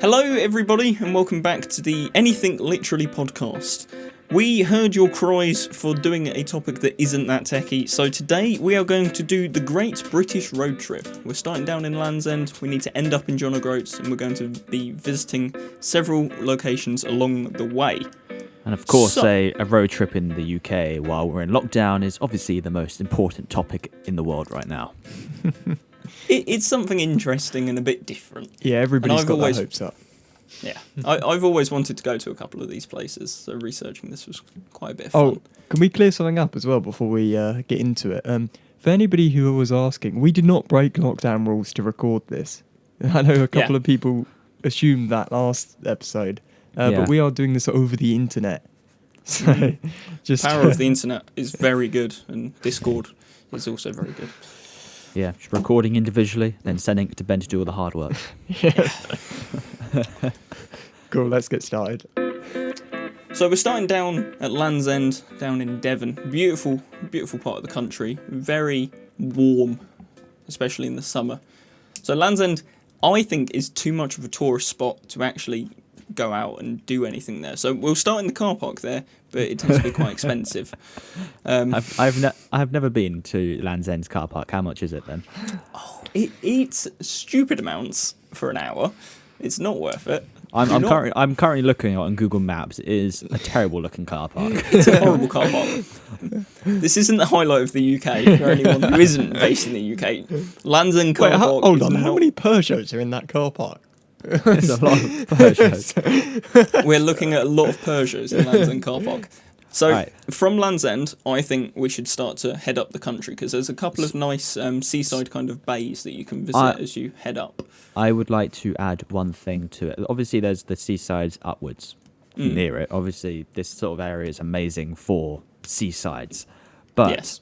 Hello, everybody, and welcome back to the Anything Literally podcast. We heard your cries for doing a topic that isn't that techie, so today we are going to do the Great British Road Trip. We're starting down in Land's End, we need to end up in John O'Groats, and we're going to be visiting several locations along the way. And of course, a road trip in the UK while we're in lockdown is obviously the most important topic in the world right now. It's something interesting and a bit different. Yeah, everybody's got their hopes up. Yeah, I've always wanted to go to a couple of these places, so researching this was quite a bit of fun. Oh, can we clear something up as well before we get into it? For anybody who was asking, we did not break lockdown rules to record this. I know a couple of people assumed that last episode, but we are doing this over the internet. So, just power of the internet is very good, and Discord is also very good. Yeah, just recording individually, then sending it to Ben to do all the hard work. Cool, let's get started. So we're starting down at Land's End, down in Devon. Beautiful, beautiful part of the country. Very warm, especially in the summer. So Land's End, I think, is too much of a tourist spot to actually go out and do anything there. So we'll start in the car park there, but it tends to be quite expensive. I've never been to Land's End's car park. How much is it then? Oh, it's stupid amounts for an hour. It's not worth it. I'm currently looking on Google Maps. It is a terrible looking car park. It's a horrible car park. This isn't the highlight of the UK for anyone who isn't based in the UK. Land's End car park. Hold on, how many Peugeots are in that car park? There's a lot of Peugeots. We're looking at a lot of Peugeots in Land's End car park. So right. From Land's End, I think we should start to head up the country because there's a couple of nice seaside kind of bays that you can visit as you head up. I would like to add one thing to it. Obviously, there's the seasides upwards near it. Obviously, this sort of area is amazing for seasides, but yes.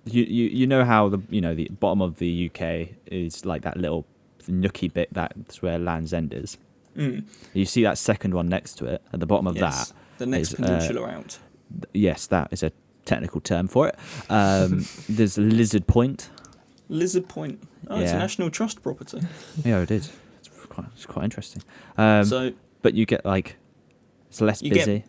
You know how the bottom of the UK is like that little nooky bit. That's where Land's End is. You see that second one next to it at the bottom of that. The next peninsula out. Yes, that is a technical term for it. There's Lizard Point. Lizard Point. Oh, it's a National Trust property. Yeah, it is. It's quite interesting. But you get it's less busy.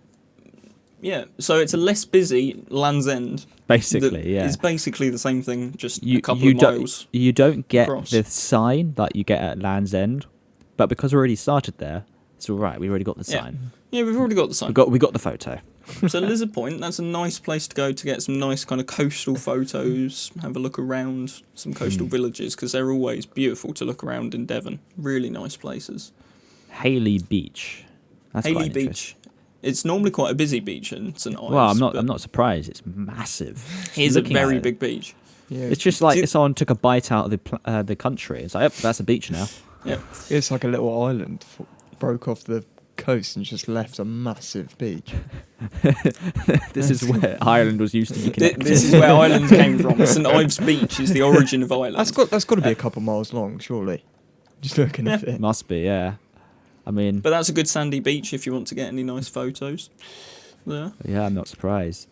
So it's a less busy Land's End. Basically, It's basically the same thing, just a couple of miles. You don't get across. the sign that you get at Land's End, but because we already started there, it's all right. We already got the sign. Yeah, we've already got the sign. We got the photo. So Lizard Point, that's a nice place to go to get some nice kind of coastal photos, have a look around some coastal villages, because they're always beautiful to look around in Devon. Really nice places. Hayley Beach. That's Hayley Beach. It's normally quite a busy beach in St Ives. Well, I'm not surprised. It's massive. It's a very big beach. Yeah. It's just like if someone took a bite out of the country. It's like, yep, that's a beach now. Yeah. It's like a little island broke off the coast and just left a massive beach. This is where Ireland was used to be connected. This is where Ireland came from. St Ives Beach is the origin of Ireland. That's got to be a couple miles long, surely. Just looking at it. Must be, yeah. I mean, but that's a good sandy beach if you want to get any nice photos. There. Yeah, I'm not surprised.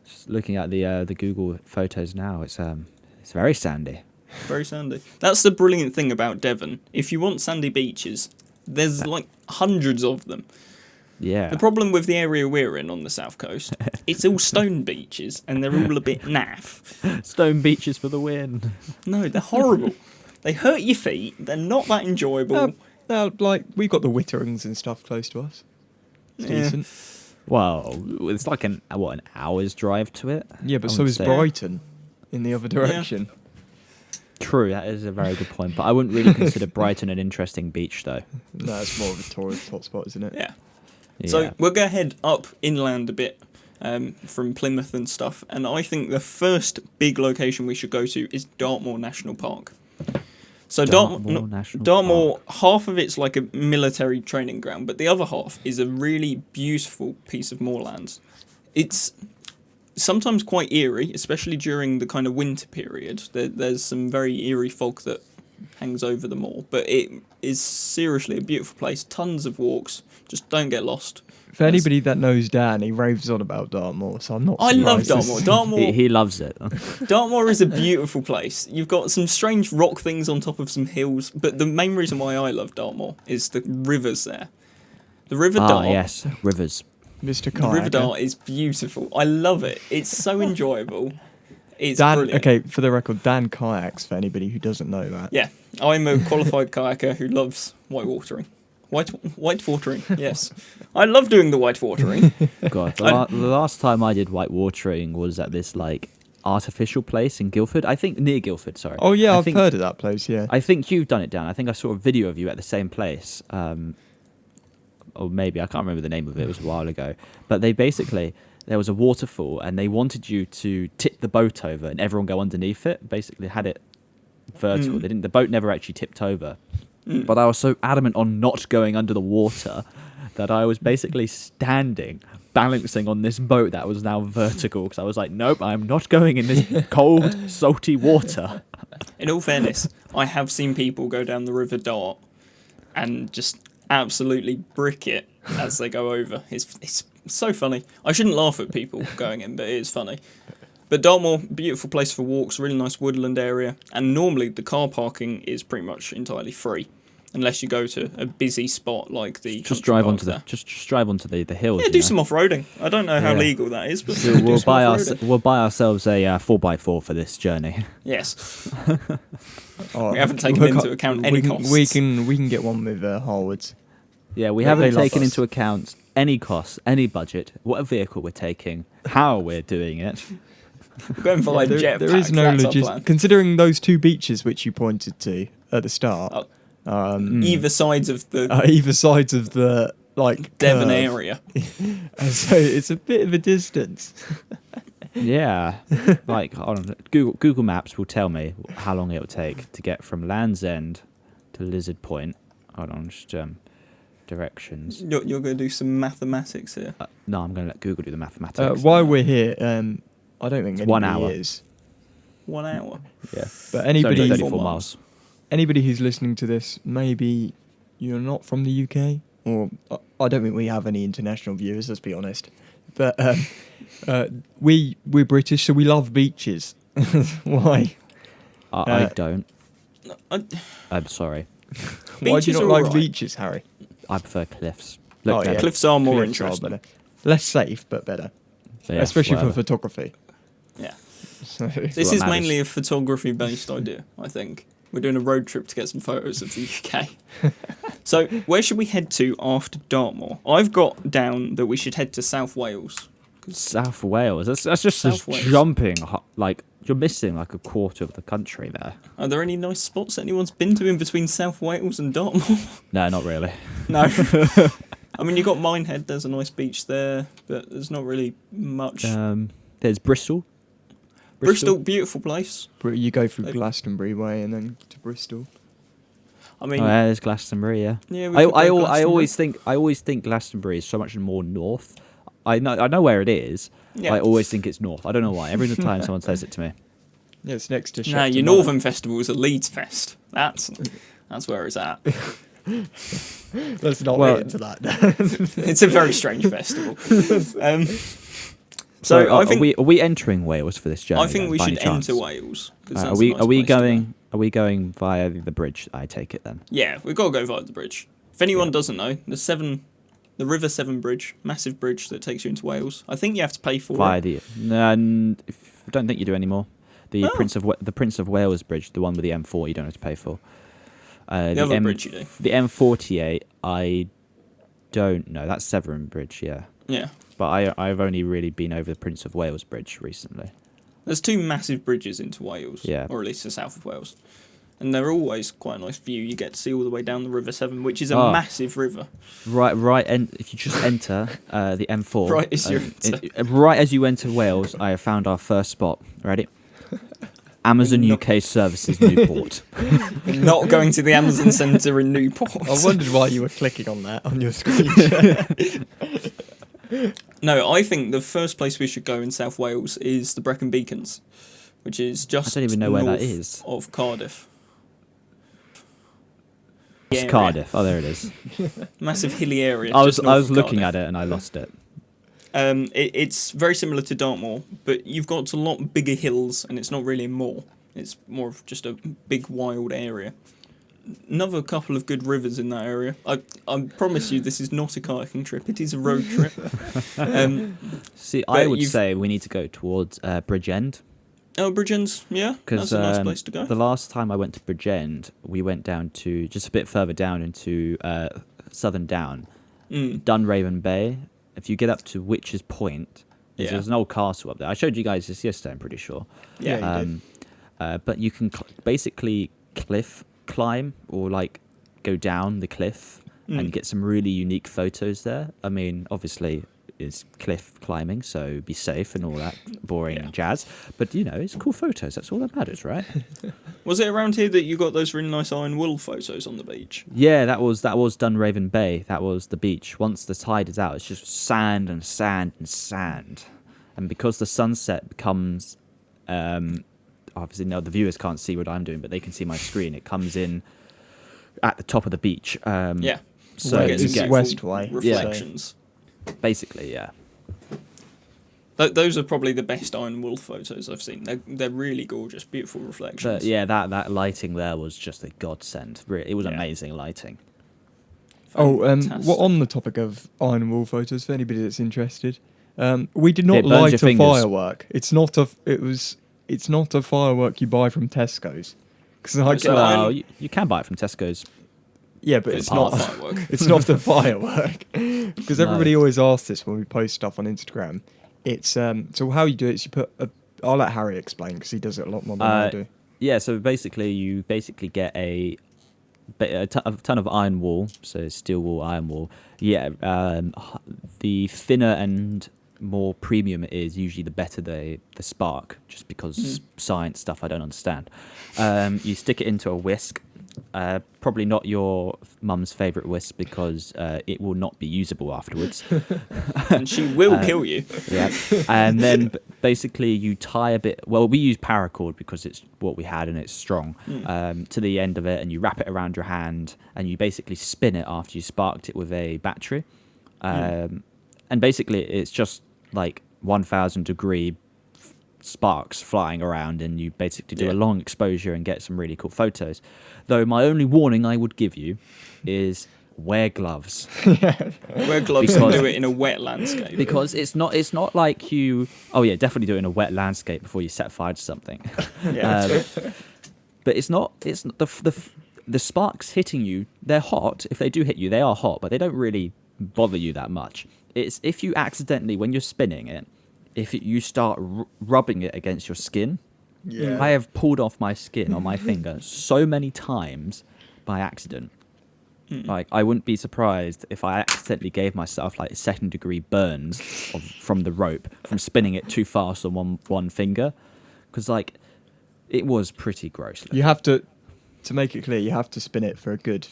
Just looking at the Google photos now, it's very sandy. Very sandy. That's the brilliant thing about Devon. If you want sandy beaches, there's like hundreds of them. Yeah. The problem with the area we're in on the south coast, it's all stone beaches, and they're all a bit naff. Stone beaches for the win. No, they're horrible. They hurt your feet. They're not that enjoyable. We've got the Witterings and stuff close to us. It's decent. Well, it's like an hour's drive to it. Yeah, but so is Brighton in the other direction. Yeah. True, that is a very good point. But I wouldn't really consider Brighton an interesting beach, though. No, it's more of a tourist hotspot, isn't it? Yeah. So we'll go head up inland a bit from Plymouth and stuff. And I think the first big location we should go to is Dartmoor National Park. So Dartmoor, half of it's like a military training ground, but the other half is a really beautiful piece of moorland. It's sometimes quite eerie, especially during the kind of winter period. There's some very eerie fog that hangs over the moor, but it is seriously a beautiful place. Tons of walks. Just don't get lost. For anybody that knows Dan, he raves on about Dartmoor, so I'm not I surprised. love Dartmoor. Dartmoor, He loves it. Dartmoor is a beautiful place. You've got some strange rock things on top of some hills, but the main reason why I love Dartmoor is the rivers there. The River Dart. Yes, rivers. Mr. The Kayak. River Dart is beautiful. I love it. It's so enjoyable. It's Dan, brilliant. okay, for the record, Dan kayaks, for anybody who doesn't know that. Yeah, I'm a qualified kayaker who loves whitewatering. Whitewatering, yes. I love doing the whitewatering. God, the last time I did white watering was at this like artificial place in Guildford. I think near Guildford. Sorry. Oh yeah, I've think, heard of that place. Yeah. I think you've done it, Dan. I think I saw a video of you at the same place. Or maybe I can't remember the name of it. It was a while ago. But there was a waterfall, and they wanted you to tip the boat over and everyone go underneath it. Basically, had it vertical. The boat never actually tipped over. But I was so adamant on not going under the water that I was basically standing, balancing on this boat that was now vertical, because I was like, nope, I'm not going in this cold, salty water. In all fairness, I have seen people go down the River Dart and just absolutely brick it as they go over. It's so funny. I shouldn't laugh at people going in, but it is funny. But Dartmoor, beautiful place for walks, really nice woodland area, and normally the car parking is pretty much entirely free, unless you go to a busy spot like the. Just drive onto the hills. Yeah, do some off-roading. I don't know how legal that is, but We'll buy ourselves a 4x4 for this journey. Yes. Oh, We haven't taken into account any costs. We can get one with Harwards. Yeah, we They haven't love taken us. into account any costs, any budget, what vehicle we're taking, how we're doing it. We're going for like There jetpacks. is no That's our logistics. plan. Considering those two beaches which you pointed to at the start, Either sides of the either sides of the like Devon curve. area. So it's a bit of a distance. Yeah, like hold on, Google Maps will tell me how long it will take to get from Land's End to Lizard Point. Hold on, just directions. You're going to do some mathematics here. No, I'm going to let Google do the mathematics. While we're here, I don't think It's 1 anybody hour. is. 1 hour. Yeah, But It's only anybody 34 miles. anybody who's listening to this, maybe you're not from the UK, or I don't think we have any international viewers. Let's be honest. But we're British, so we love beaches. Why? I don't. I- I'm sorry. Why do you Beaches not are like alright. beaches, Harry? I prefer cliffs. Oh, yeah. better. Cliffs are more Cliffs are interesting. better. Less safe, but better. So, yeah, Especially whatever. for photography. Yeah. So, This what is matters. mainly a photography-based idea, I think. We're doing a road trip to get some photos of the UK. So, where should we head to after Dartmoor? I've got down that we should head to South Wales. South Wales. That's just South Wales. jumping. Like you're missing like a quarter of the country there. Are there any nice spots anyone's been to in between South Wales and Dartmoor? No, not really. No. I mean, you've got Minehead, there's a nice beach there, but there's not really much. There's Bristol. Bristol, beautiful place. you go through Like- Glastonbury way and then to Bristol. I mean, Oh, yeah, there's Glastonbury. Yeah. yeah, we I, could I, go I always Glastonbury. think I always think Glastonbury is so much more north. I know where it is. Yeah. But I always think it's north. I don't know why. Every time someone says it to me. Yeah, it's next to No, Shefton your Manor. Northern Festival is a Leeds Fest. That's where it's at. Let's not Well- get into that. It's a very strange festival. So I think are we entering Wales for this journey? I think then, we by any should chance? enter Wales. 'cause Are that's a we nice are we place to go. going? Are we going via the bridge? I take it then. Yeah, we've got to go via the bridge. If anyone doesn't know, the River Severn Bridge, massive bridge that takes you into Wales. I think you have to pay for Via it. the. I don't think you do anymore. The Oh. Prince of Wales Bridge, the one with the M4, you don't have to pay for. The other bridge you do. The M48, I don't know. That's Severn Bridge, yeah. Yeah. But I've only really been over the Prince of Wales Bridge recently. There's two massive bridges into Wales, Yeah. or at least the south of Wales. And they're always quite a nice view. You get to see all the way down the River Severn, which is a Oh. massive river. Right, and if you just enter the M4, Right as you enter. right as you enter Wales, I have found our first spot. Ready? Amazon UK Services Newport. Not going to the Amazon Centre in Newport. I wondered why you were clicking on that on your screen. No, I think the first place we should go in South Wales is the Brecon Beacons, which is just I don't even know where that north is. of Cardiff. area. Cardiff. Oh, there it is. Massive hilly area. I was looking at it and I lost it. It's very similar to Dartmoor, but you've got a lot bigger hills, and it's not really a moor. It's more of just a big wild area. Another couple of good rivers in that area. I promise you, this is not a kayaking trip. It is a road trip. See, I would say we need to go towards Bridgend. Oh, Bridgend's, yeah, that's a nice place to go. The last time I went to Bridgend, we went down to just a bit further down into Southern Down, Dunraven Bay. If you get up to Witch's Point, there's an old castle up there. I showed you guys this yesterday, I'm pretty sure. Yeah, you did. But you can basically cliff climb or like go down the cliff and get some really unique photos there. I mean, obviously it's cliff climbing, so be safe and all that boring jazz, but you know, it's cool photos. That's all that matters, right? Was it around here that you got those really nice iron wool photos on the beach? Yeah, that was Dunraven Bay. That was the beach. Once the tide is out, it's just sand and sand and sand, and because the sunset becomes obviously, no, the viewers can't see what I'm doing, but they can see my screen. It comes in at the top of the beach. So it's west way. Reflections. Basically, yeah. Those are probably the best iron wool photos I've seen. They're really gorgeous, beautiful reflections. But yeah, that lighting there was just a godsend. It was amazing lighting. Well, on the topic of iron wool photos, for anybody that's interested, we did not light a firework. It's not a firework you buy from Tesco's. You can buy it from Tesco's. Yeah, but it's not. It's not a firework. Because everybody always asks this when we post stuff on Instagram. It's so how you do it is you put I'll let Harry explain because he does it a lot more than I do. Yeah, so you get a ton of iron wool, so steel wool, iron wool. Yeah, the thinner and more premium it is, usually the better the spark, just because science stuff I don't understand. You stick it into a whisk. Probably not your mum's favourite whisk because it will not be usable afterwards. And she will kill you. Yeah. And then basically you tie a bit, well, we use paracord because it's what we had and it's strong, to the end of it, and you wrap it around your hand and you basically spin it after you sparked it with a battery. And basically it's just like 1,000 degree sparks flying around, and you basically do a long exposure and get some really cool photos. Though my only warning I would give you is wear gloves. Wear gloves and do it in a wet landscape. Because it's not like you. Oh yeah, definitely do it in a wet landscape before you set fire to something. But it's not. It's the sparks hitting you. They're hot. If they do hit you, they are hot, but they don't really bother you that much. It's if you accidentally, when you're spinning it, if you start rubbing it against your skin. Yeah. I have pulled off my skin on my finger so many times by accident. Like, I wouldn't be surprised if I accidentally gave myself like second-degree burns from the rope from spinning it too fast on one finger, because like it was pretty gross. You have to make it clear. You have to spin it for a good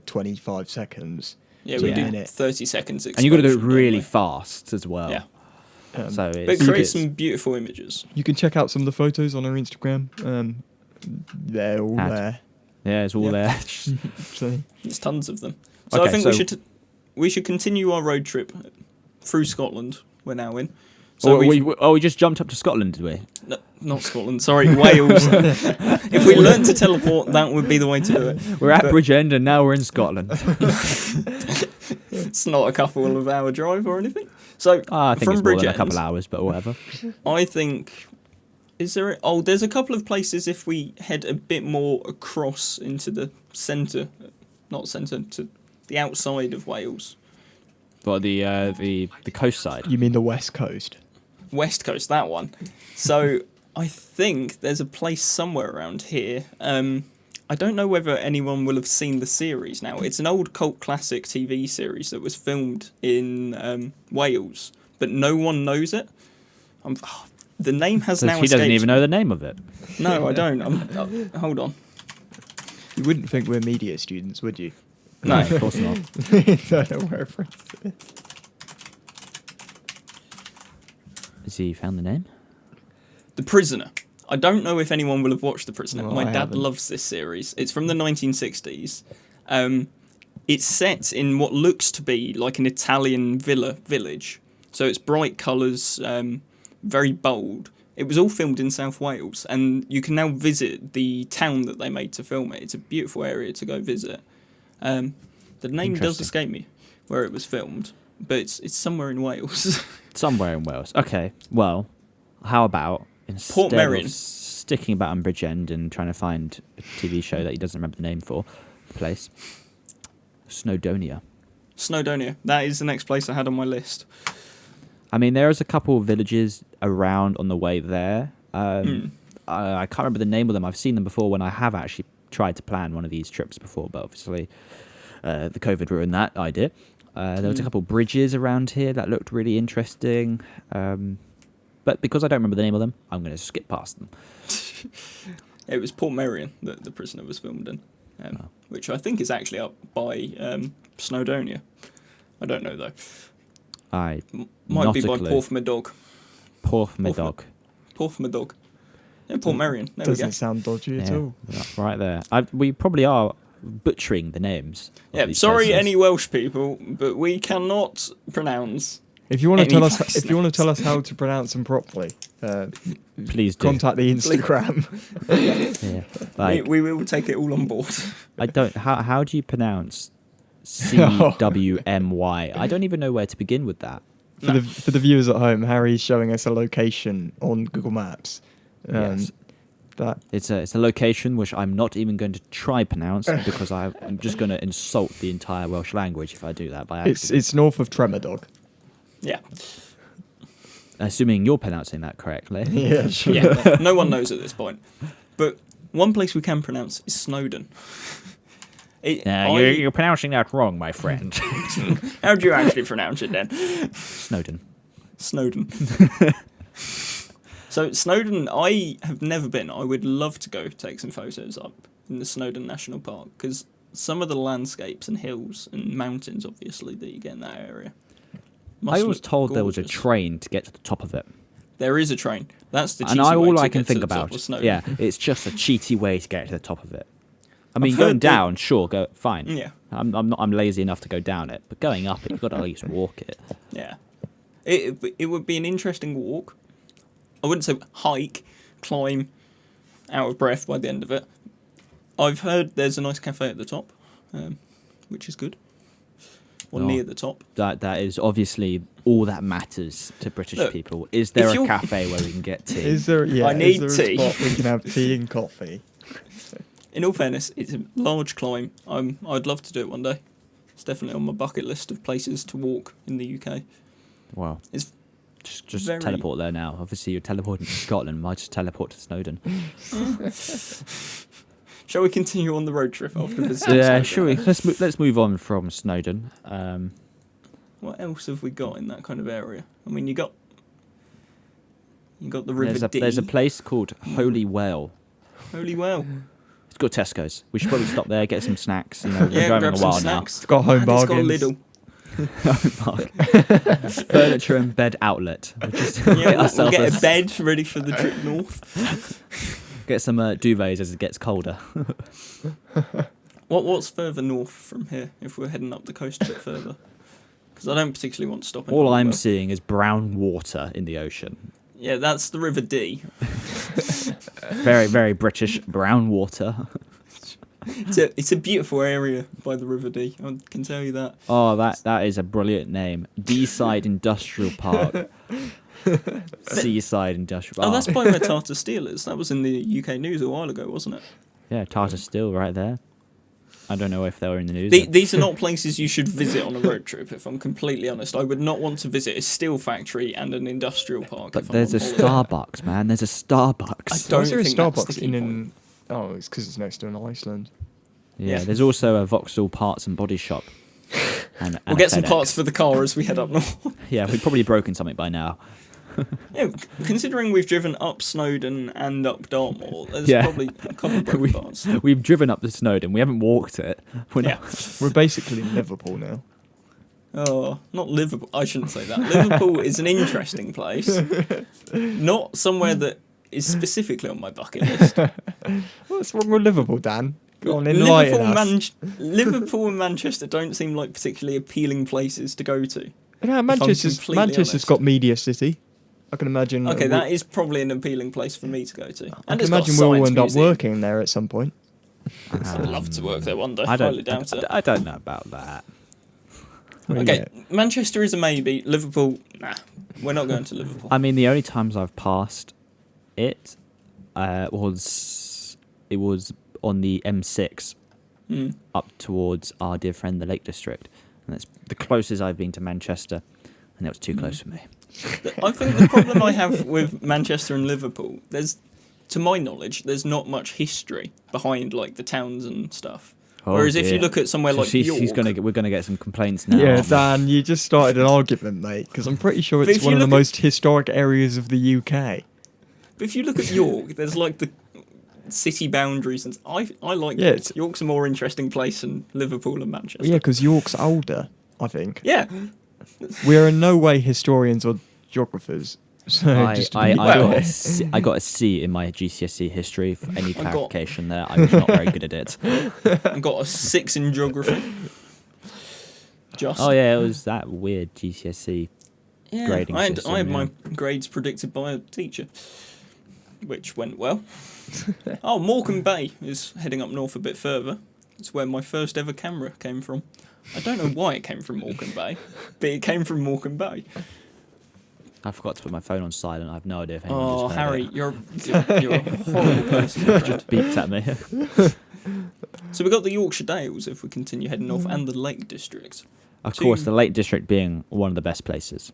25 seconds. Yeah, we do 30 seconds. And you've got to do it really fast as well. Yeah. But create some beautiful images. You can check out some of the photos on our Instagram. They're all there. Yeah, it's all there. There's tons of them. So I think we should continue our road trip through Scotland. We're now in. So we just jumped up to Scotland, did we? No, not Scotland. Sorry, Wales. If we learned to teleport, that would be the way to do it. We're at Bridgend and now we're in Scotland. It's not a couple of hour drive or anything. So I think from it's more Bridgend, than a couple of hours, but whatever. I think. There's a couple of places if we head a bit more across into the centre, to the outside of Wales. But the coast side. You mean the west coast? West coast, that one. So I think there's a place somewhere around here. I don't know whether anyone will have seen the series now. It's an old cult classic TV series that was filmed in Wales, but no one knows it. The name has now escaped. He doesn't even know the name of it. No, I don't. Hold on. You wouldn't think we're media students, would you? No, of course not. Don't know where it is. Has he found the name? The Prisoner. I don't know if anyone will have watched The Prisoner. Well, My I dad haven't. loves this series. It's from the 1960s. It's set in what looks to be like an Italian village. So it's bright colours, very bold. It was all filmed in South Wales, and you can now visit the town that they made to film it. It's a beautiful area to go visit. The name does Interesting. escape me where it was filmed, but it's somewhere in Wales. Somewhere in Wales. Okay, well, how about instead Portmeirion. of sticking about on Bridgend and trying to find a TV show that he doesn't remember the name for, the place, Snowdonia. Snowdonia. That is the next place I had on my list. I mean, there's a couple of villages around on the way there. I can't remember the name of them. I've seen them before when I have actually tried to plan one of these trips before, but obviously the COVID ruined that idea. There was a couple of bridges around here that looked really interesting. But because I don't remember the name of them, I'm going to skip past them. It was Portmeirion that The Prisoner was filmed in, which I think is actually up by Snowdonia. I don't know, though. Aye. Might Not be a by clue. Porthmadog. Porthmadog. Porthmadog. Yeah, Portmeirion. There we Doesn't go. sound dodgy at all. Right there. We probably are butchering the names. of Yeah, these sorry, places. any Welsh people, but we cannot pronounce. If you want to Any tell us, place if you want to tell names. us how to pronounce them properly, Please do. contact the Instagram. Yeah. Like, We will take it all on board. I don't. How do you pronounce CWMY? I don't even know where to begin with that. For the viewers at home, Harry's showing us a location on Google Maps. Yes. That It's a location which I'm not even going to try pronounce because I'm just going to insult the entire Welsh language if I do that by accident. it's north of Tremordog. Yeah. Assuming you're pronouncing that correctly. Yeah, sure. Yeah. No one knows at this point. But one place we can pronounce is Snowdon. You're pronouncing that wrong, my friend. How do you actually pronounce it then? Snowdon. Snowdon. So Snowdon, I have never been. I would love to go take some photos up in the Snowdon National Park because some of the landscapes and hills and mountains, obviously, that you get in that area. I was look told there was a gorgeous. train to get to the top of it. There is a train. That's the cheesy And way all to I can get to think the top about, of Snowdon. yeah, it's just a cheaty way to get to the top of it. I mean, I've going heard that- down, sure, go fine. Yeah. I'm lazy enough to go down it, but going up it, you've got to at least walk it. Yeah. It would be an interesting walk. I wouldn't say hike, climb, out of breath by the end of it. I've heard there's a nice cafe at the top, which is good. Or Oh. near the top. That is obviously all that matters to British Look, people. Is there if a you're- cafe where we can get tea? Is there? Yeah, I need is there tea. a spot we can have tea and coffee? In all fairness, it's a large climb. I'd love to do it one day. It's definitely on my bucket list of places to walk in the UK. Wow. It's Just very- teleport there now. Obviously, you're teleporting to Scotland. Might just teleport to Snowdon. Shall we continue on the road trip after visiting Yeah, Snowdon? sure. Let's move on from Snowdon. What else have we got in that kind of area? I mean, you got the River Dee. There's a place called Holy Whale. Holy well. It's got Tesco's. We should probably stop there, get some snacks. You know, we're Yeah, driving grab a some while snacks. It's got home And it's got bargains. Lidl. now. Furniture and bed outlet. We'll just Yeah, get we'll ourselves get a bed ready for the trip north. get some duvets as it gets colder. What's further north from here if we're heading up the coast a bit further? Because I don't particularly want to stop in All Holywell. I'm seeing is brown water in the ocean. Yeah, that's the River Dee. Very, very British brown water. It's a beautiful area by the River Dee. I can tell you that. Oh, that is a brilliant name. D-side Industrial Park. Seaside Industrial Park. Oh, that's by where Tartar Steel is. That was in the UK news a while ago, wasn't it? Yeah, Tartar Steel right there. I don't know if they were in the news. These are not places you should visit on a road trip, if I'm completely honest. I would not want to visit a steel factory and an industrial park. But if there's a I'm on holiday. Starbucks, man. There's a Starbucks. I don't Why is there a think that's the Starbucks key in? Oh, it's because it's next to an Iceland. Yeah, Yeah. there's also a Vauxhall Parts and Body Shop. And We'll a get some FedEx. parts for the car as we head up north. Yeah, we've probably broken something by now. Yeah, considering we've driven up Snowdon and up Dartmoor, there's Yeah. probably a couple of broken parts. We've driven up to Snowdon. We haven't walked it. We're Yeah. We're basically in Liverpool now. Oh, not Liverpool. I shouldn't say that. Liverpool is an interesting place. Not somewhere that is specifically on my bucket list. What's wrong with Liverpool, Dan? Go on, Liverpool, enlighten us. Liverpool and Manchester don't seem like particularly appealing places to go to. No, Manchester's honest. got Media City. I can imagine. Okay, that is probably an appealing place for me to go to. I And can it's got a imagine we'll science end up museum. working there at some point. I'd love to work there one day. I Highly doubt it. I don't know about that. Okay, Manchester is a maybe. Liverpool, nah. We're not going to Liverpool. I mean, the only times I've passed it was on the M6 up towards our dear friend the Lake District, and that's the closest I've been to Manchester, and it was too close for me. I think the problem I have with Manchester and Liverpool, to my knowledge, there's not much history behind like the towns and stuff. Oh, Whereas if dear. you look at somewhere like York, we're gonna get some complaints now. Yeah, Dan, you just started an argument, mate, because I'm pretty sure But it's if one you of the look at- most historic areas of the UK. but if you look at York, there's like the city boundaries, and I like Yeah, York. it's- York's a more interesting place than Liverpool and Manchester. Yeah, because York's older, I think. Yeah. We are in no way historians or geographers. So I just got a C in my GCSE history. For any got- clarification there, I was not very good at it. I've got a 6 in geography. Just. Oh yeah, it was that weird GCSE. Yeah, grading I had system, my yeah. grades predicted by a teacher, which went well. Oh, Morecambe Bay is heading up north a bit further. It's where my first ever camera came from. I don't know why it came from Morecambe Bay, but it came from Morecambe Bay. I forgot to put my phone on silent. I have no idea if anyone Oh, just heard Harry, it. you're a horrible person. my friend. Beeped at me. So we got the Yorkshire Dales if we continue heading north, and the Lake District. Of course, the Lake District being one of the best places.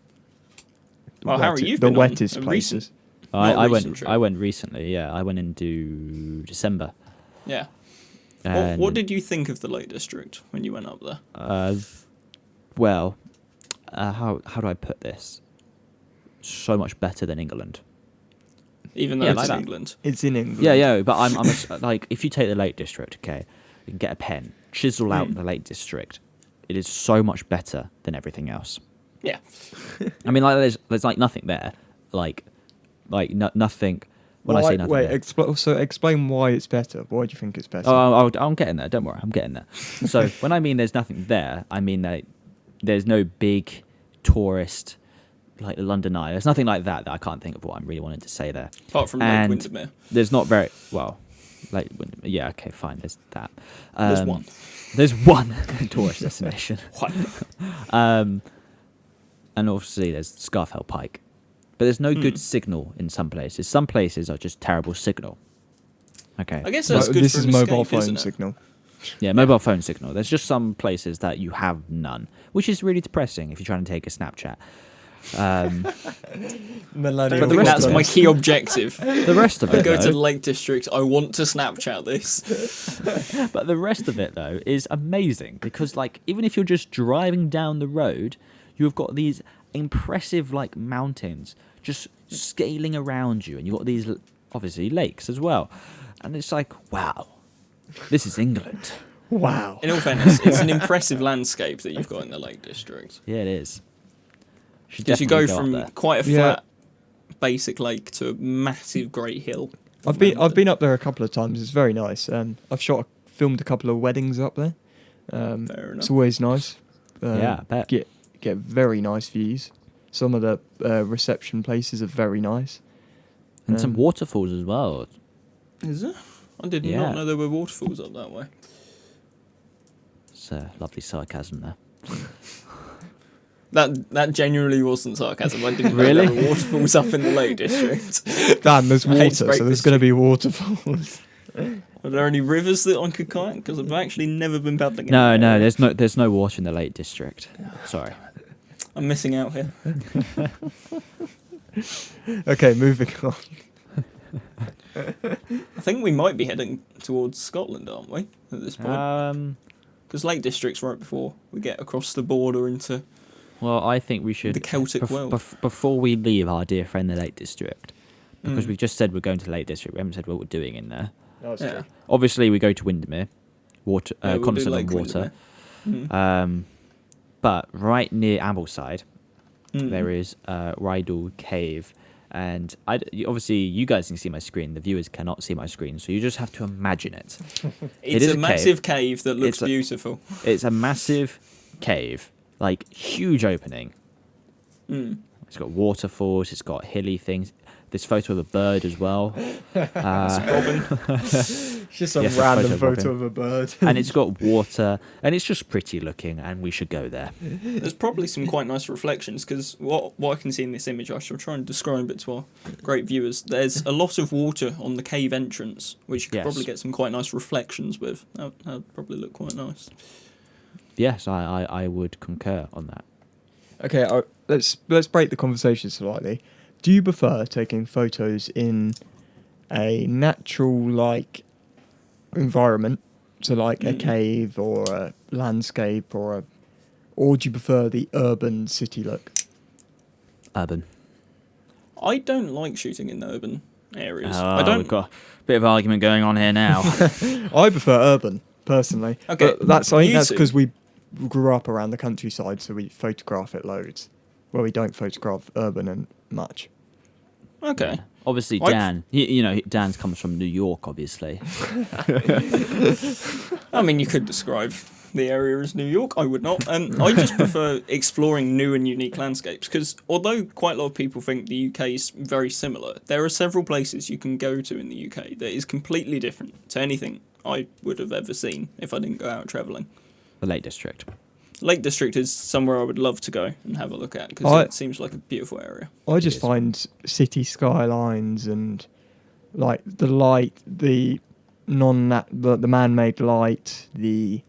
Well, Harry, you've the been wettest on a places. Not I recent went. trip. I went recently. Yeah, I went into December. Yeah. And, What did you think of the Lake District when you went up there? Well, how do I put this? So much better than England. Even though Yeah, it's like in that. England. It's in England. Yeah, but I'm like, if you take the Lake District, okay, you can get a pen, chisel out the Lake District. It is so much better than everything else. Yeah. I mean, like there's like nothing there, like nothing. When I say nothing, there. So explain why it's better. Why do you think it's better? I'm getting there. Don't worry, I'm getting there. So when I mean there's nothing there, I mean that there's no big tourist like the London Eye. There's nothing like that I can't think of what I'm really wanting to say there. Apart from Lake And Windermere. There's not very well. Like yeah, okay, fine. There's that. There's one. There's one tourist destination. One. And obviously there's Scarfell Pike. But there's no good signal in some places. Some places are just terrible signal. Okay. I guess that's good this for is an mobile escape, isn't phone it? signal. Yeah, mobile phone signal. There's just some places that you have none, which is really depressing if you're trying to take a Snapchat. Millennial. But the rest that's of my it- key objective. The rest of I it, go to though, the Lake District. I want to Snapchat this. but the rest of it though is amazing because like even if you're just driving down the road, you've got these impressive like mountains just scaling around you, and you've got these obviously lakes as well, and it's like wow, this is England. Wow. In all fairness, it's an impressive landscape that you've got in the Lake District. Yeah, it is. Should Because you go definitely up from quite a Yeah. flat, basic lake to a massive great hill. I've been up there a couple of times. It's very nice. I've filmed a couple of weddings up there. Fair enough. It's always nice. Yeah, I bet. Get very nice views. Some of the reception places are very nice. And some waterfalls as well. Is it? I did Yeah. not know there were waterfalls up that way. It's lovely sarcasm there. That genuinely wasn't sarcasm. I didn't Really? know there were waterfalls up in the Lake District. Dan, there's I hate water, to so break there's this going to be waterfalls. Are there any rivers that I could kayak? Because I've actually never been paddling. No, anywhere. there's no water in the Lake District. Sorry. I'm missing out here. Okay, moving on. I think we might be heading towards Scotland, aren't we? At this point, because Lake District's right before we get across the border into. Well, I think we should The Celtic world. before we leave our dear friend the Lake District, because Mm. we've just said we're going to the Lake District. We haven't said what we're doing in there. Yeah. Obviously, we go to Windermere, water, Yeah, we'll do cognizant Lake of water. Windermere. Mm. But right near Ambleside, Mm. there is Rydal Cave, And obviously, you guys can see my screen. The viewers cannot see my screen, so you just have to imagine it. It's a massive cave that looks beautiful. It's a massive cave, like huge opening. It's got waterfalls. It's got hilly things. This photo of a bird as well. Robin. Just a random photo of a bird. And it's got water, and it's just pretty looking, and we should go there. There's probably some quite nice reflections, because what I can see in this image, I shall try and describe it to our great viewers. There's a lot of water on the cave entrance, which you could probably get some quite nice reflections with. That would probably look quite nice. Yes, I would concur on that. Okay, let's break the conversation slightly. Do you prefer taking photos in a natural environment, so like a cave or a landscape, or do you prefer the urban city look? Urban. I don't like shooting in urban areas. We've got a bit of argument going on here now. I prefer urban personally. Okay, but that's because we grew up around the countryside, so we photograph it loads. Well, we don't photograph urban and much. Okay. Yeah. Obviously, Dan. Dan comes from New York, obviously. I mean, you could describe the area as New York. I would not. I just prefer exploring new and unique landscapes, because although quite a lot of people think the UK is very similar, there are several places you can go to in the UK that is completely different to anything I would have ever seen if I didn't go out travelling. The Lake District. Lake District is somewhere I would love to go and have a look at, because it seems like a beautiful area. I just find city skylines and like the light, the man-made light, the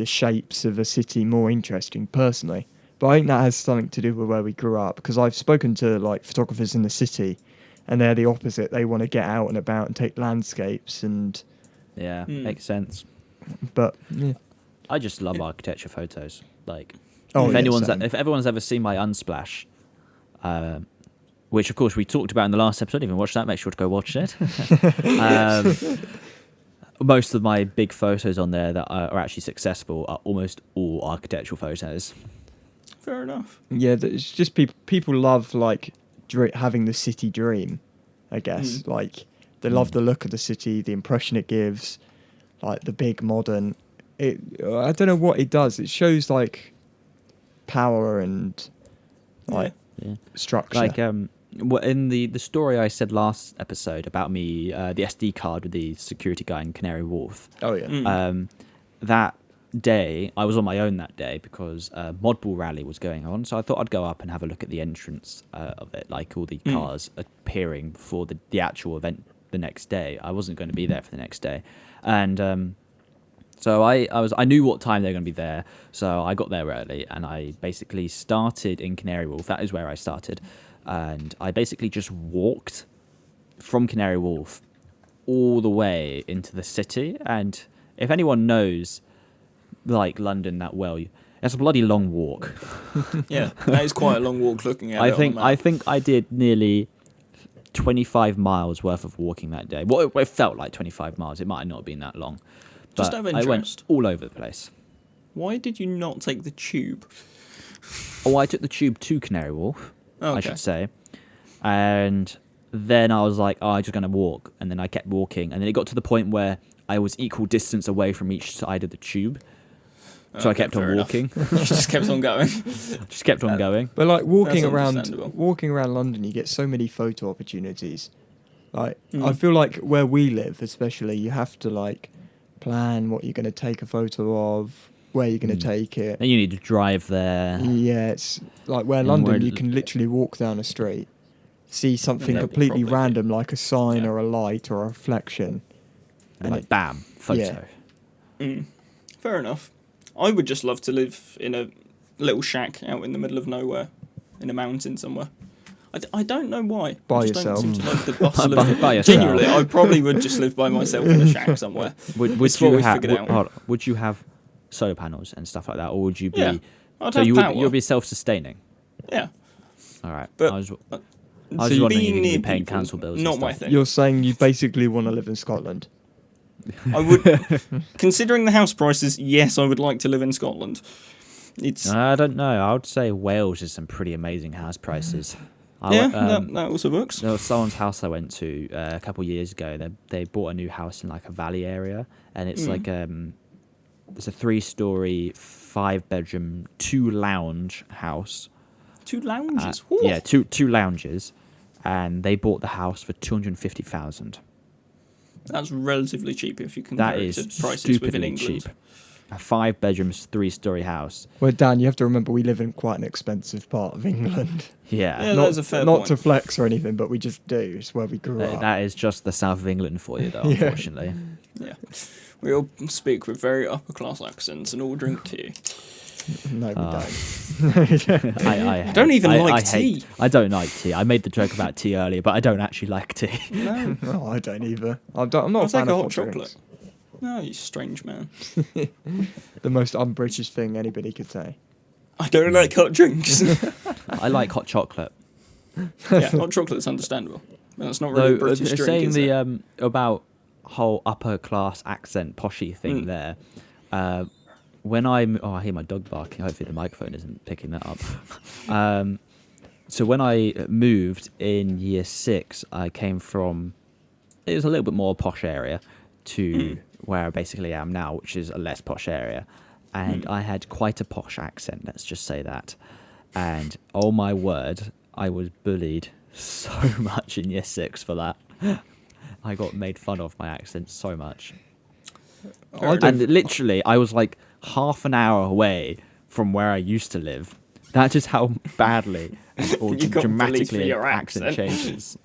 shapes of a city more interesting personally. But I think that has something to do with where we grew up, because I've spoken to photographers in the city, and they're the opposite. They want to get out and about and take landscapes and makes sense. But yeah. I just love architecture photos. If everyone's ever seen my Unsplash, which of course we talked about in the last episode, if you haven't watched that, make sure to go watch it. Most of my big photos on there that are actually successful are almost all architectural photos. Fair enough. Yeah, it's just people love having the city dream, I guess. They love the look of the city, the impression it gives, the big modern. I don't know what it does. It shows power and structure. In the story I said last episode about me, the SD card with the security guy in Canary Wharf. Oh yeah. That day I was on my own that day because Modball Rally was going on, so I thought I'd go up and have a look at the entrance of it, all the cars appearing before the actual event the next day. I wasn't going to be there for the next day, and so I knew what time they were going to be there, so I got there early, and I basically started in Canary Wharf. That is where I started, and I basically just walked from Canary Wharf all the way into the city. And if anyone knows London that well, it's a bloody long walk. Yeah, that is quite a long walk looking at it. I think I did nearly 25 miles worth of walking that day. Well, it felt like 25 miles. It might not have been that long. Just out of interest, I went all over the place. Why did you not take the tube? Oh, I took the tube to Canary Wharf, okay. I should say. And then I was like, I'm just going to walk. And then I kept walking. And then it got to the point where I was equal distance away from each side of the tube. So I kept on walking. You just kept on going. Just kept on going. But walking around London, you get so many photo opportunities. I feel like where we live, especially, you have to plan what you're going to take a photo of, where you're going to take it. Then you need to drive there. Yeah, it's where London, you can literally walk down a street, see something completely random, like a sign or a light or a reflection. And bam, photo. Yeah. Fair enough. I would just love to live in a little shack out in the middle of nowhere, in a mountain somewhere. I don't know why. By Don't yourself. seem to like the bustle of by yourself. Genuinely, I probably would just live by myself in a shack somewhere. Would you have solar panels and stuff like that, or would you be? Yeah, I'd have power. You'd be self-sustaining. Yeah. All right. But I was wondering if you'd be paying council bills. Not my thing. You're saying you basically want to live in Scotland. I would, considering the house prices, yes, I would like to live in Scotland. I don't know. I would say Wales is some pretty amazing house prices. That also works. There was someone's house I went to a couple of years ago. They bought a new house in like a valley area, and it's like it's a 3-story, 5-bedroom, 2 lounge house. 2 lounges. Yeah, two lounges, and they bought the house for 250,000. That's relatively cheap if you compare That it is to prices within stupidly England. cheap. A 5-bedroom, 3-story house. Well, Dan, you have to remember we live in quite an expensive part of England. Yeah, that's a fair not point. to flex or anything, but we just do. It's where we grew up. that is just the south of England for you, though. Yeah. Unfortunately. Yeah. We all speak with very upper class accents and all drink tea. No, we don't. I don't even like hate- tea. I don't like tea. I made the joke about tea earlier, but I don't actually like tea. No. No, I don't either. I'm not I'll a fan take a of hot hot chocolate. drinks. No, you strange man. The most un-British thing anybody could say. I don't like hot drinks. I like hot chocolate. Yeah, hot chocolate's understandable. That's not really a Though British drink, saying is the it? about whole upper class accent poshy thing there. When I hear my dog barking. Hopefully the microphone isn't picking that up. So when I moved in year 6, I came from, it was a little bit more posh area to where I basically am now, which is a less posh area. And I had quite a posh accent, let's just say that. And oh my word, I was bullied so much in year 6 for that. I got made fun of my accent so much. And literally, I was like half an hour away from where I used to live. That's just how badly or You got bullied for dramatically your accent accent. changes.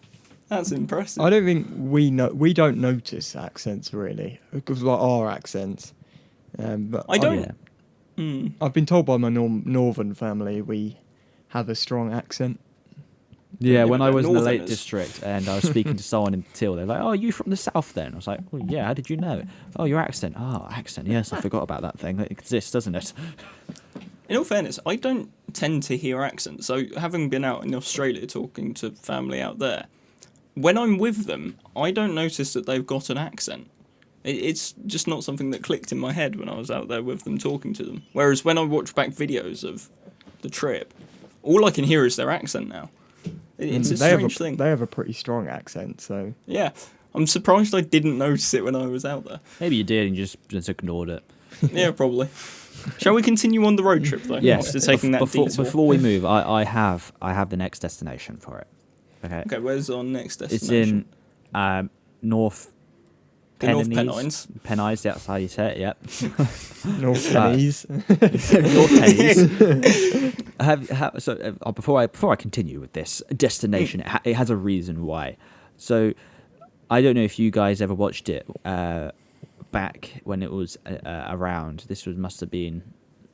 That's impressive. I don't think we don't notice accents really because like our accents. But I don't. Yeah. I've been told by my northern family we have a strong accent. Yeah, Yeah, when but I was in the Lake Northerners. District and I was speaking to someone in Till, they're like, "Oh, are you from the south then?" I was like, "Well, yeah, how did you know?" "Oh, your accent." "Oh, accent, yes, I forgot about that thing. It exists, doesn't it?" In all fairness, I don't tend to hear accents. So having been out in Australia talking to family out there, when I'm with them, I don't notice that they've got an accent. It's just not something that clicked in my head when I was out there with them talking to them. Whereas when I watch back videos of the trip, all I can hear is their accent now. It's a They have strange thing. They have a pretty strong accent, so Yeah, I'm surprised I didn't notice it when I was out there. Maybe you did and you just ignored it. Yeah, probably. Shall we continue on the road trip though? Yes. After taking that detour? Before we move, I have the next destination for it. Okay. Okay, where's our next It's destination? in North The North Pennines. Pennines. Pennines, that's how you say it. Yep. North Pennies. North Pennines. Before I continue with this destination, it has a reason why. So I don't know if you guys ever watched it back when it was around. Must have been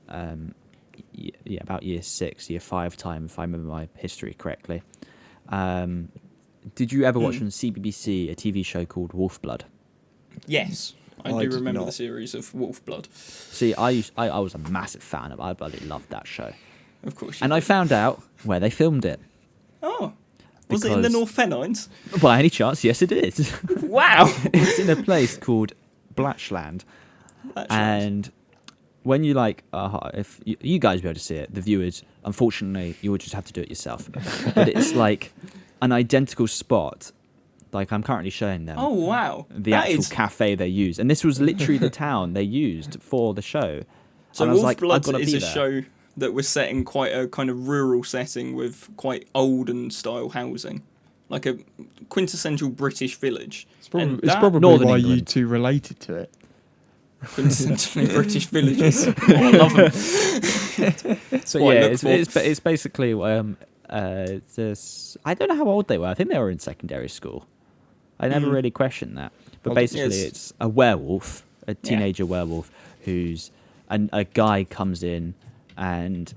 about year 6, year 5 time, if I remember my history correctly. Did you ever watch on CBBC a TV show called Wolf Blood? Yes, I I do did remember not. the series of Wolf Blood. See, I was a massive fan of it. I bloody loved that show. Of course. And I found out where they filmed it. Oh, was it in the Because- North Pennines? By any chance, yes, it is. Wow. It's in a place called Blatchland. And when you if you guys be able to see it, the viewers, unfortunately, you would just have to do it yourself. But it's like an identical spot. Like I'm currently showing them Oh wow. the That actual is- cafe they used, and this was literally the town they used for the show. So and I was Wolf like, Blood I've got to is be a there. show that was set in quite a kind of rural setting with quite olden style housing, like a quintessential British village. It's probably, And it's that- probably Northern why you England. two related to it. Quintessentially British villages. Oh, I love them. So what I yeah, look it's basically I don't know how old they were. I think they were in secondary school. I never really questioned that. But Well, basically, yes. it's a werewolf, a teenager werewolf, and a guy comes in, and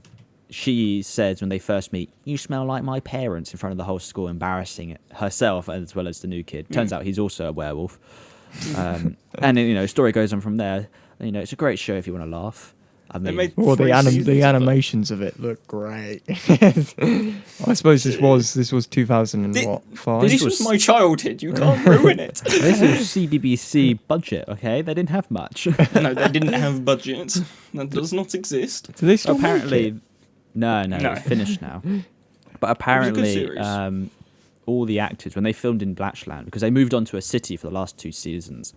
she says when they first meet, "You smell like my parents," in front of the whole school, embarrassing herself as well as the new kid. Turns out he's also a werewolf. And then, story goes on from there. It's a great show if you want to laugh. I They mean, made Well, three seasons the of it. animations of it look great. I suppose this was 2005. This was my childhood. You can't ruin it. this is CBBC budget, okay? They didn't have much. No, they didn't have budget. That does not exist. Do they still Apparently, make it? no, No. it's finished now. But It was a good apparently, series. all the actors, when they filmed in Blatchland, because they moved on to a city for the last 2 seasons,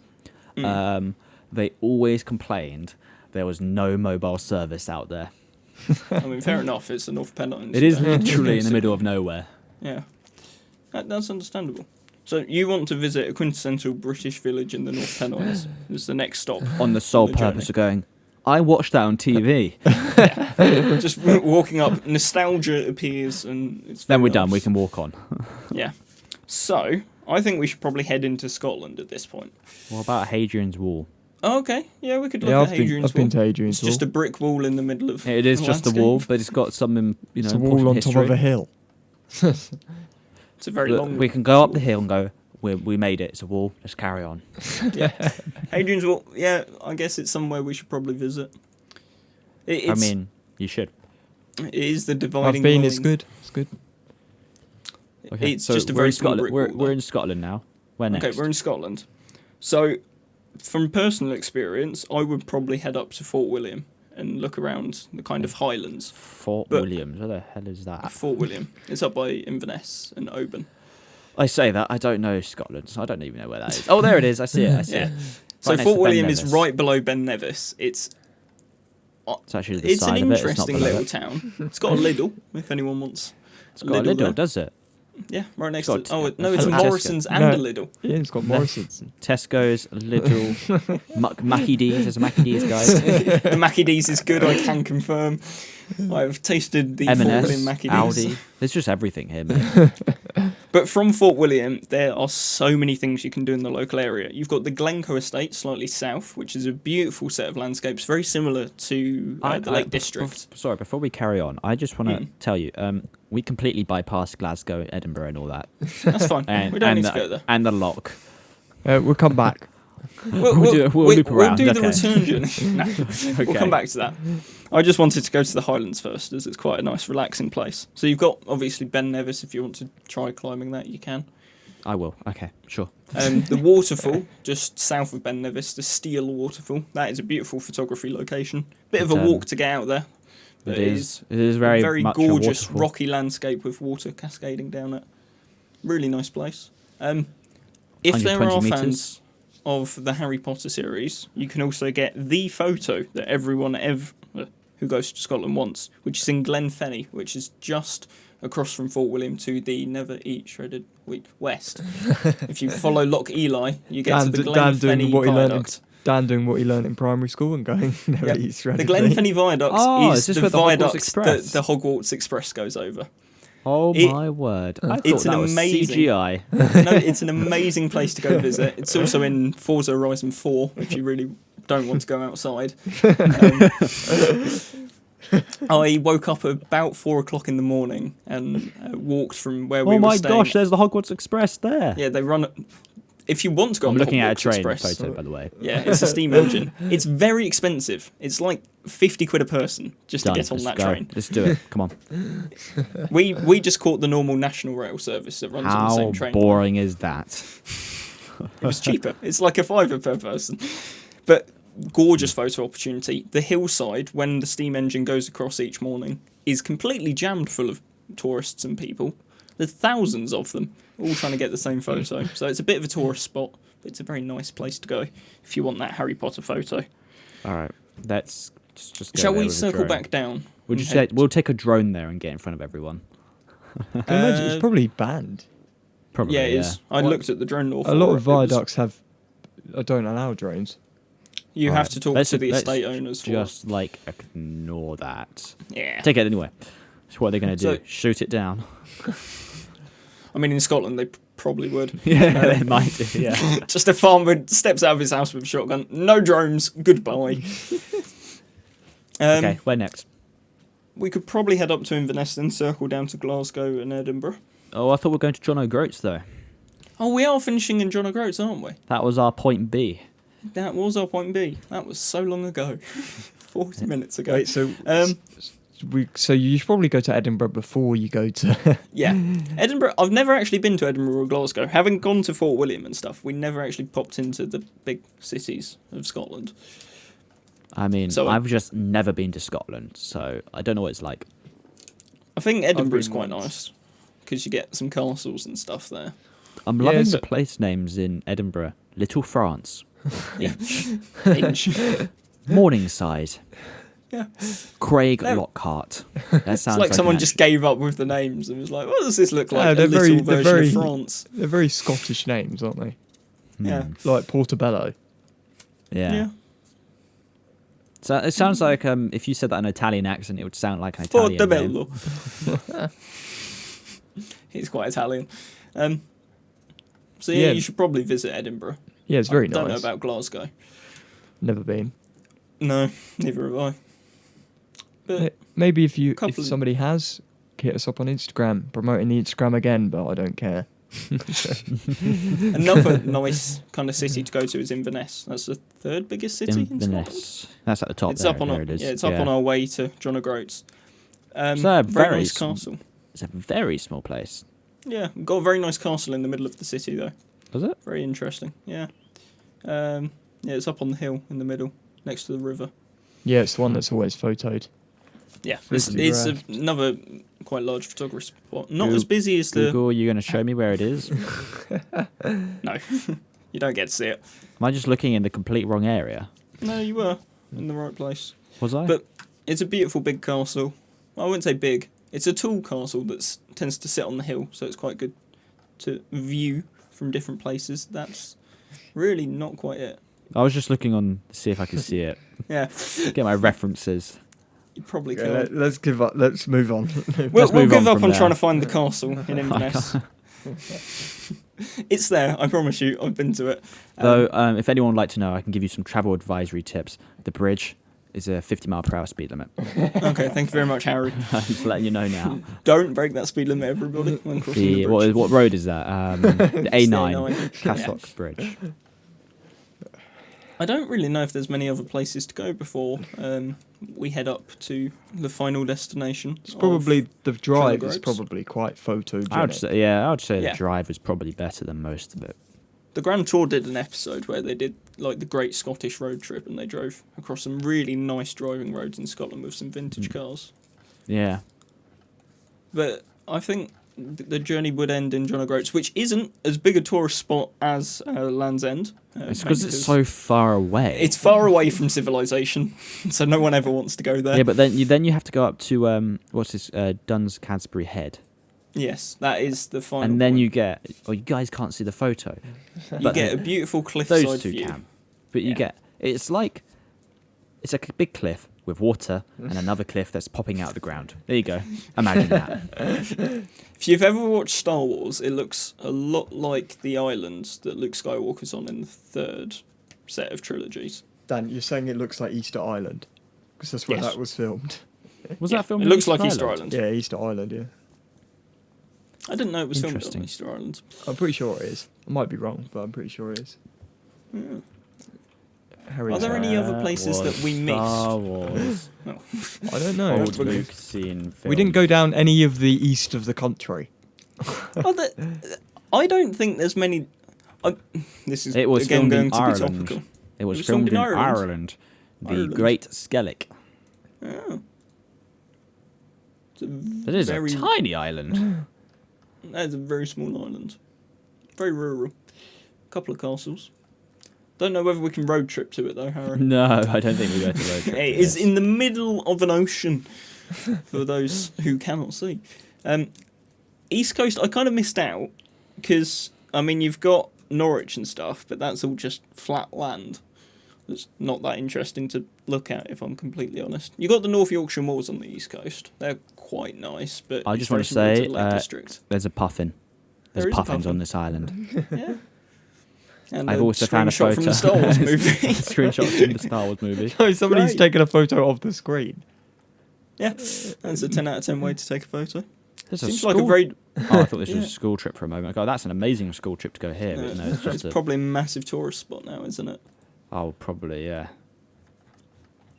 they always complained there was no mobile service out there. I mean, fair enough. It's the North Pennines. It is literally in the middle of nowhere. Yeah, that's understandable. So you want to visit a quintessential British village in the North Pennines? Is the next stop On the sole the purpose journey. of going, I watched that on TV. Just walking up, nostalgia appears, and it's Then very we're done. nice. We can walk on. Yeah. So I think we should probably head into Scotland at this point. What about Hadrian's Wall? Oh, okay. Yeah, we could look Yeah, at Hadrian's I've been Wall. to Hadrian's It's just Wall. a brick wall in the middle of. It is the just a landscape. wall, but it's got some, It's a wall on top of a hill. It's a very long. We can go up the hill and go, we made it. It's a wall. Let's carry on. Yeah. Hadrian's Wall. Yeah, I guess it's somewhere we should probably visit. I mean, you should. it is the dividing I've been. line. It's good. It's good. Okay, It's so just a we're very in small Scotland. brick wall, We're though. in Scotland now. Where next? Okay, we're in Scotland. So, from personal experience, I would probably head up to Fort William and look around the kind of Highlands. Fort but- Williams. Where the hell is that? Fort William. It's up by Inverness and Oban. I say that. I don't know Scotland, so I don't even know where that is. Oh, there it is. I see it. I see Yeah. it. So Right next Fort to Ben William is Nevis. right below Ben Nevis. It's It's actually the it's an side of it. It's not interesting below little it. town. It's got a Lidl, if anyone wants. It's got a Lidl, there. does it? Yeah, right next got to. Oh no, a it's a Tesco. Morrison's and No. a Lidl. Yeah, it's got Morrison's. Tesco's, Lidl, Mackie D's. There's a Mackie D's, guys. The Mackie D's is good. I can confirm. I've tasted the Fort William M&S, Mackie D's. Aldi. There's just everything here, mate. But from Fort William, there are so many things you can do in the local area. You've got the Glencoe Estate, slightly south, which is a beautiful set of landscapes, very similar to the Lake District. Sorry, before we carry on, I just want to tell you, we completely bypassed Glasgow, Edinburgh, and all that. That's fine. And, we don't and need the, to go there. And the lock. We'll come back. We'll loop around, do the okay. return journey. No, we'll Okay. come back to that. I just wanted to go to the Highlands first, as it's quite a nice, relaxing place. So you've got, obviously, Ben Nevis. If you want to try climbing that, you can. I will. Okay, sure. The waterfall, just south of Ben Nevis, the Steel Waterfall. That is a beautiful photography location. Bit of a walk to get out there. But It is very much a gorgeous, waterfall. rocky landscape with water cascading down it. Really nice place. If there 120 are metres. fans of the Harry Potter series, you can also get the photo that everyone who goes to Scotland wants, which is in Glenfenny, which is just across from Fort William to the Never Eat Shredded Wheat West. If you follow Loch Ely, you get to the Glenfenny Viaduct. Dan doing what he learned in primary school and going, never Yep. eats The shredded Glenfenny Viaduct Oh, is is this the where the Hogwarts viaduct that Express? the Hogwarts Express goes over. Oh It- my word! I thought it's an that was amazing- CGI. No, it's an amazing place to go visit. It's also in Forza Horizon 4 if you really don't want to go outside. I woke up about 4 o'clock in the morning and walked from where we Oh were my staying. gosh! There's the Hogwarts Express there. Yeah, they run. If you want to go I'm on the looking at a Hogwarts train Express, photo, by the way. yeah, it's a steam engine. It's very expensive. It's like 50 quid a person just Done. to get on Let's that go. train. Let's do it. Come on. We just caught the normal national rail service that runs on the How same train. boring is that? It was cheaper. It's like a £5 per person. But gorgeous photo opportunity. The hillside, when the steam engine goes across each morning, is completely jammed full of tourists and people. There's thousands of them, all trying to get the same photo. So it's a bit of a tourist spot, but it's a very nice place to go if you want that Harry Potter photo. All right. Let's just go Shall there we with a circle drone. back down? We'll just say, we'll take a drone there and get in front of everyone. I can imagine it's probably banned. Probably. Yeah, it is. I Well, looked at the drone law. A lot of for it. It was- viaducts don't allow drones. You Right. have to talk Let's- to the let's estate owners for Just like ignore that. it. Yeah. Take it anyway. So what are they going to do? So- Shoot it down? I mean, in Scotland, they probably would. Yeah, they might do. Yeah. Just a farmer steps out of his house with a shotgun. No drones. Goodbye. Okay. Where next? We could probably head up to Inverness and circle down to Glasgow and Edinburgh. Oh, I thought we were going to John O'Groats though. Oh, we are finishing in John O'Groats, aren't we? That was our point B. That was our point B. That was so long ago. 40 minutes ago. Wait, so Um, so you should probably go to Edinburgh before you go to. yeah. Edinburgh. I've never actually been to Edinburgh or Glasgow. Having gone to Fort William and stuff, we never actually popped into the big cities of Scotland. I mean, So- I've just never been to Scotland, so I don't know what it's like. I think Edinburgh's been quite once. nice. because you get some castles and stuff there. I'm loving the place names in Edinburgh. Little France. Yeah. Inch. Morningside. Yeah. Craig Lockhart. That sounds It's like someone just gave up with the names and was like, what does this look like? they're A little version of France. They're very Scottish names, aren't they? Yeah. Like Portobello. Yeah. So it sounds like if you said that in an Italian accent, it would sound like an Italian name. Portobello. He's quite Italian. So yeah, you should probably visit Edinburgh. Yeah, it's very nice. I don't know about Glasgow. Never been. No, neither have I. But maybe if somebody has, hit us up on Instagram, promoting the Instagram again, but I don't care. Another nice kind of city to go to is Inverness. That's the third biggest city in Scotland. That's at the top. It's up on it's up on our way to John O'Groats. It's a very nice castle. It's a very small place. Yeah, got a very nice castle in the middle of the city though. Was it? Very interesting. Yeah. Yeah, it's up on the hill in the middle, next to the river. Yeah, it's the one that's always photoed. Yeah, it's another quite large photography spot. Not as busy as Google, you're going to show me where it is? No, you don't get to see it. Am I just looking in the complete wrong area? No, you were in the right place. Was I? But it's a beautiful big castle. I wouldn't say big. It's a tall castle that tends to sit on the hill, so it's quite good to view from different places. That's really not quite it. I was just looking on to see if I could see it. Yeah. Get my references. You probably could. Let's give up. Let's move on. We'll give up on trying to find the castle in Inverness. It's there, I promise you. I've been to it. Though, if anyone would like to know, I can give you some travel advisory tips. The bridge is a 50-mile-per-hour speed limit. Okay, thank you very much, Harry. I'm just letting you know now. Don't break that speed limit, everybody, when crossing the bridge. What road is that? The A9, Cassock Bridge. I don't really know if there's many other places to go before we head up to the final destination. It's probably the drive is probably quite photogenic. I would say the drive is probably better than most of it. The Grand Tour did an episode where they did like the Great Scottish Road Trip, and they drove across some really nice driving roads in Scotland with some vintage cars. Yeah. But I think the journey would end in John O'Groats, which isn't as big a tourist spot as Land's End. It's because it's so far away. It's far away from civilization, so no one ever wants to go there. Yeah, but then you have to go up to Duns Cadsbury Head. Yes, that is the final. And then point. you get. Well, you guys can't see the photo. You get a beautiful cliffside view. Those two can, but you get. It's like a big cliff with water and another cliff that's popping out of the ground. There you go. Imagine that. If you've ever watched Star Wars, it looks a lot like the islands that Luke Skywalker's on in the third set of trilogies. Dan, you're saying it looks like Easter Island? Because that's where that was filmed. Was that filmed? It looks like Easter Island. Yeah, Easter Island, yeah. I didn't know it was filmed on Easter Island. I'm pretty sure it is. I might be wrong, but I'm pretty sure it is. Yeah. Are there any other places that we missed? Star Wars. No. I don't know. Old Luke scene. We didn't go down any of the east of the country. I don't think there's many. This is It was again filmed going in to Ireland. be topical. It was filmed in Ireland. The Great Skellig. Oh. It is a tiny island. That is a very small island. Very rural. A couple of castles. Don't know whether we can road trip to it though, Harry. No, I don't think we go to road trip. It is in the middle of an ocean, for those who cannot see. East Coast, I kind of missed out, because, I mean, you've got Norwich and stuff, but that's all just flat land. It's not that interesting to look at, if I'm completely honest. You got the North Yorkshire Moors on the East Coast. They're quite nice, but I just want to say, District. there's a puffin. There's puffins on this island. Yeah. And I've also found a photo. From the Star Wars movie. Screenshot from the Star Wars movie. No, somebody's taken a photo of the screen. Yeah, that's a 10 out of 10 way to take a photo. Seems like a very... Oh, I thought this was a school trip for a moment. Oh, that's an amazing school trip to go here. But no, it's just probably a massive tourist spot now, isn't it? Oh, probably, yeah.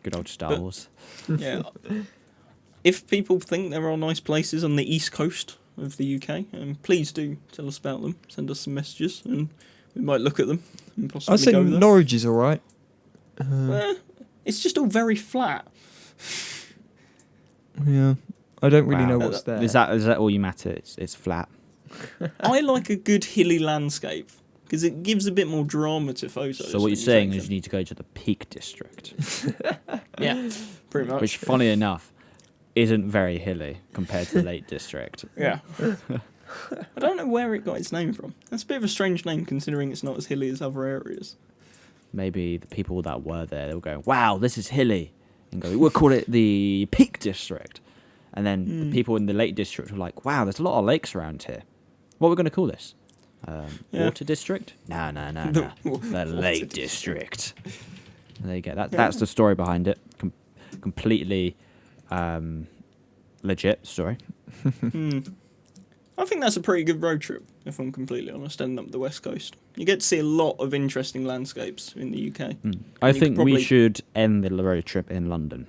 Good old Star Wars. Yeah. If people think there are nice places on the east coast of the UK, please do tell us about them. Send us some messages and we might look at them and possibly I'd say go there. Norwich is alright. It's just all very flat. Yeah. I don't really Wow. know what's there. Is that all you matter? It's flat. I like a good hilly landscape because it gives a bit more drama to photos. So what when you're saying take is you need to go to the Peak District, them. Yeah, pretty much. which, funny enough, isn't very hilly compared to the Lake District. Yeah. I don't know where it got its name from. That's a bit of a strange name considering it's not as hilly as other areas. Maybe the people that were there, they were going, "Wow, this is hilly," and go, "We'll call it the Peak District." And then the people in the Lake District were like, "Wow, there's a lot of lakes around here. What are we going to call this? Water District? No. The Lake District." And there you go. That's the story behind it. Completely legit story. I think that's a pretty good road trip, if I'm completely honest, ending up the West Coast. You get to see a lot of interesting landscapes in the UK. I think we should end the road trip in London.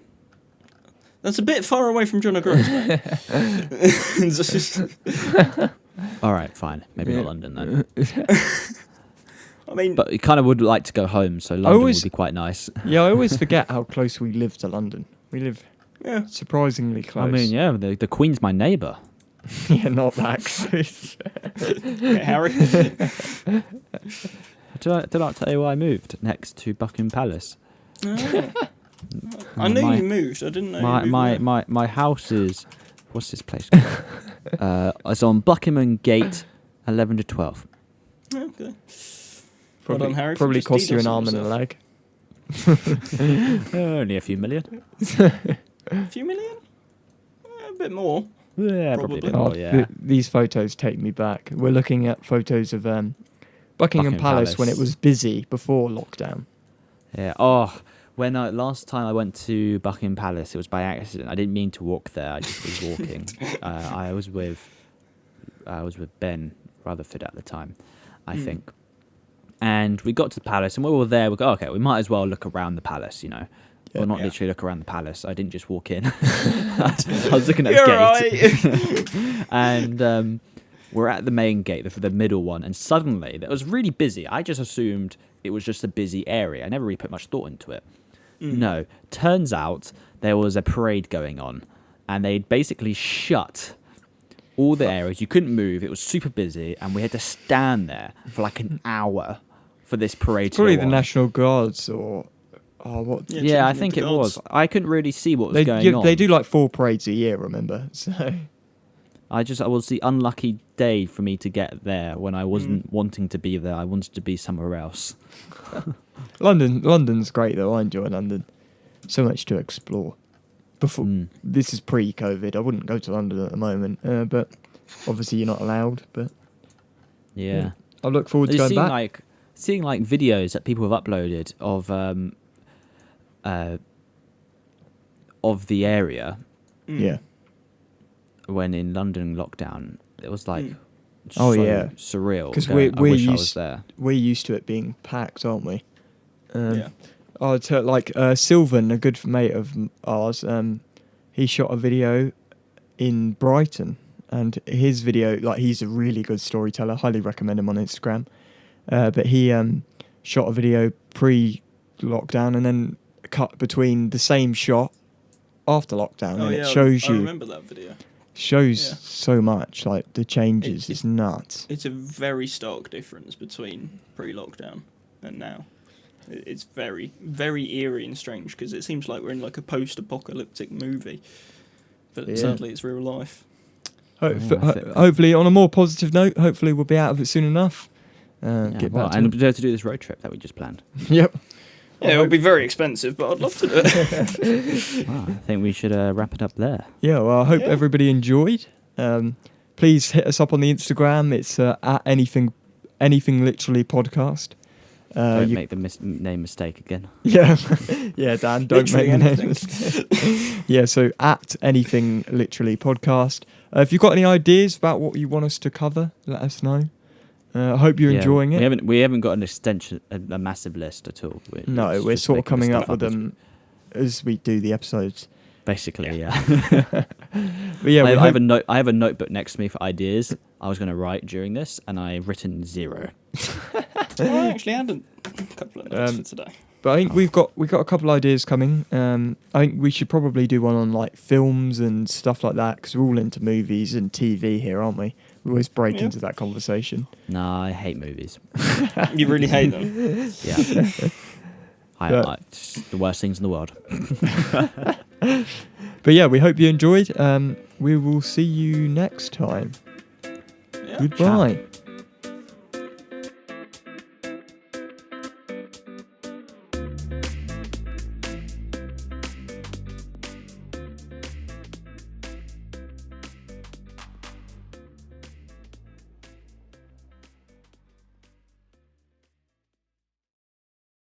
That's a bit far away from John O'Groats, mate. All right, fine. Maybe not London then. I mean, But you kind of would like to go home, so London would be quite nice. Yeah, I always forget how close we live to London. We live surprisingly close. I mean, yeah, the Queen's my neighbour. Yeah, not that close. okay, Harry. Did I tell you where I moved? Next to Buckingham Palace. Oh. I knew you moved. I didn't know you moved there. My house is... What's this place called? It's on Buckingham Gate, 11 to 12. Okay. Probably, well done, Harry, probably just cost you an DDoSing arm and a leg. Only a few million. A few million? A bit more. Yeah, probably a bit Probably. more, yeah. These photos take me back. We're looking at photos of Buckingham Palace when it was busy before lockdown. Yeah. Oh, last time I went to Buckingham Palace, it was by accident. I didn't mean to walk there. I just was walking. I was with Ben Rutherford at the time, I think. And we got to the palace, and we were there. We go, okay, we might as well look around the palace, you know. Well, not literally look around the palace. I didn't just walk in. I was looking at the gate. Right. And we're at the main gate, the middle one, and suddenly, it was really busy. I just assumed it was just a busy area. I never really put much thought into it. No, turns out there was a parade going on, and they'd basically shut all the areas. You couldn't move. It was super busy, and we had to stand there for like an hour for this parade to Probably go the on. National Guards or... Oh, what? Yeah, I think it was. I couldn't really see what was going on. They do like 4 parades a year, remember? So I was the unlucky day for me to get there when I wasn't wanting to be there. I wanted to be somewhere else. London's great though. I enjoy London. So much to explore. This is pre-COVID. I wouldn't go to London at the moment, but obviously you're not allowed. But Yeah. I look forward to going back. Seeing videos that people have uploaded of the area. Yeah. When in London lockdown, it was Oh, so yeah. surreal. Because I we're wish I was used there. we're used to it being packed, aren't we? Yeah. Sylvan, a good mate of ours, he shot a video in Brighton, and his video, he's a really good storyteller. Highly recommend him on Instagram. But he shot a video pre-lockdown and then cut between the same shot after lockdown, and it shows I you. remember that video. Shows so much, the changes. It's nuts. It's a very stark difference between pre-lockdown and now. It's very, very eerie and strange because it seems like we're in a post-apocalyptic movie, but sadly it's real life. Hopefully, on a more positive note, hopefully we'll be out of it soon enough. Get back and to do this road trip that we just planned. Yep. Yeah, it would be very expensive, but I'd love to do it. I think we should wrap it up there. Yeah, well, I hope everybody enjoyed. Please hit us up on the Instagram. It's at anything literally podcast. Don't make the name mistake again. Yeah, yeah, Dan, don't Literally make the name anything. mistake. Yeah, so at anything literally podcast. If you've got any ideas about what you want us to cover, let us know. I hope you're enjoying it. We haven't got an extension, a massive list at all. We're sort of coming up with them as we do the episodes. Basically, yeah. But yeah, I have a notebook next to me for ideas I was going to write during this, and I've written 0. I actually had a couple of notes for today. But I think we've got a couple ideas coming. I think we should probably do one on like films and stuff like that because we're all into movies and TV here, aren't we? We always break into that conversation. No, I hate movies. You really hate them. Yeah. It's the worst things in the world. But yeah, we hope you enjoyed. We will see you next time. Yeah. Goodbye.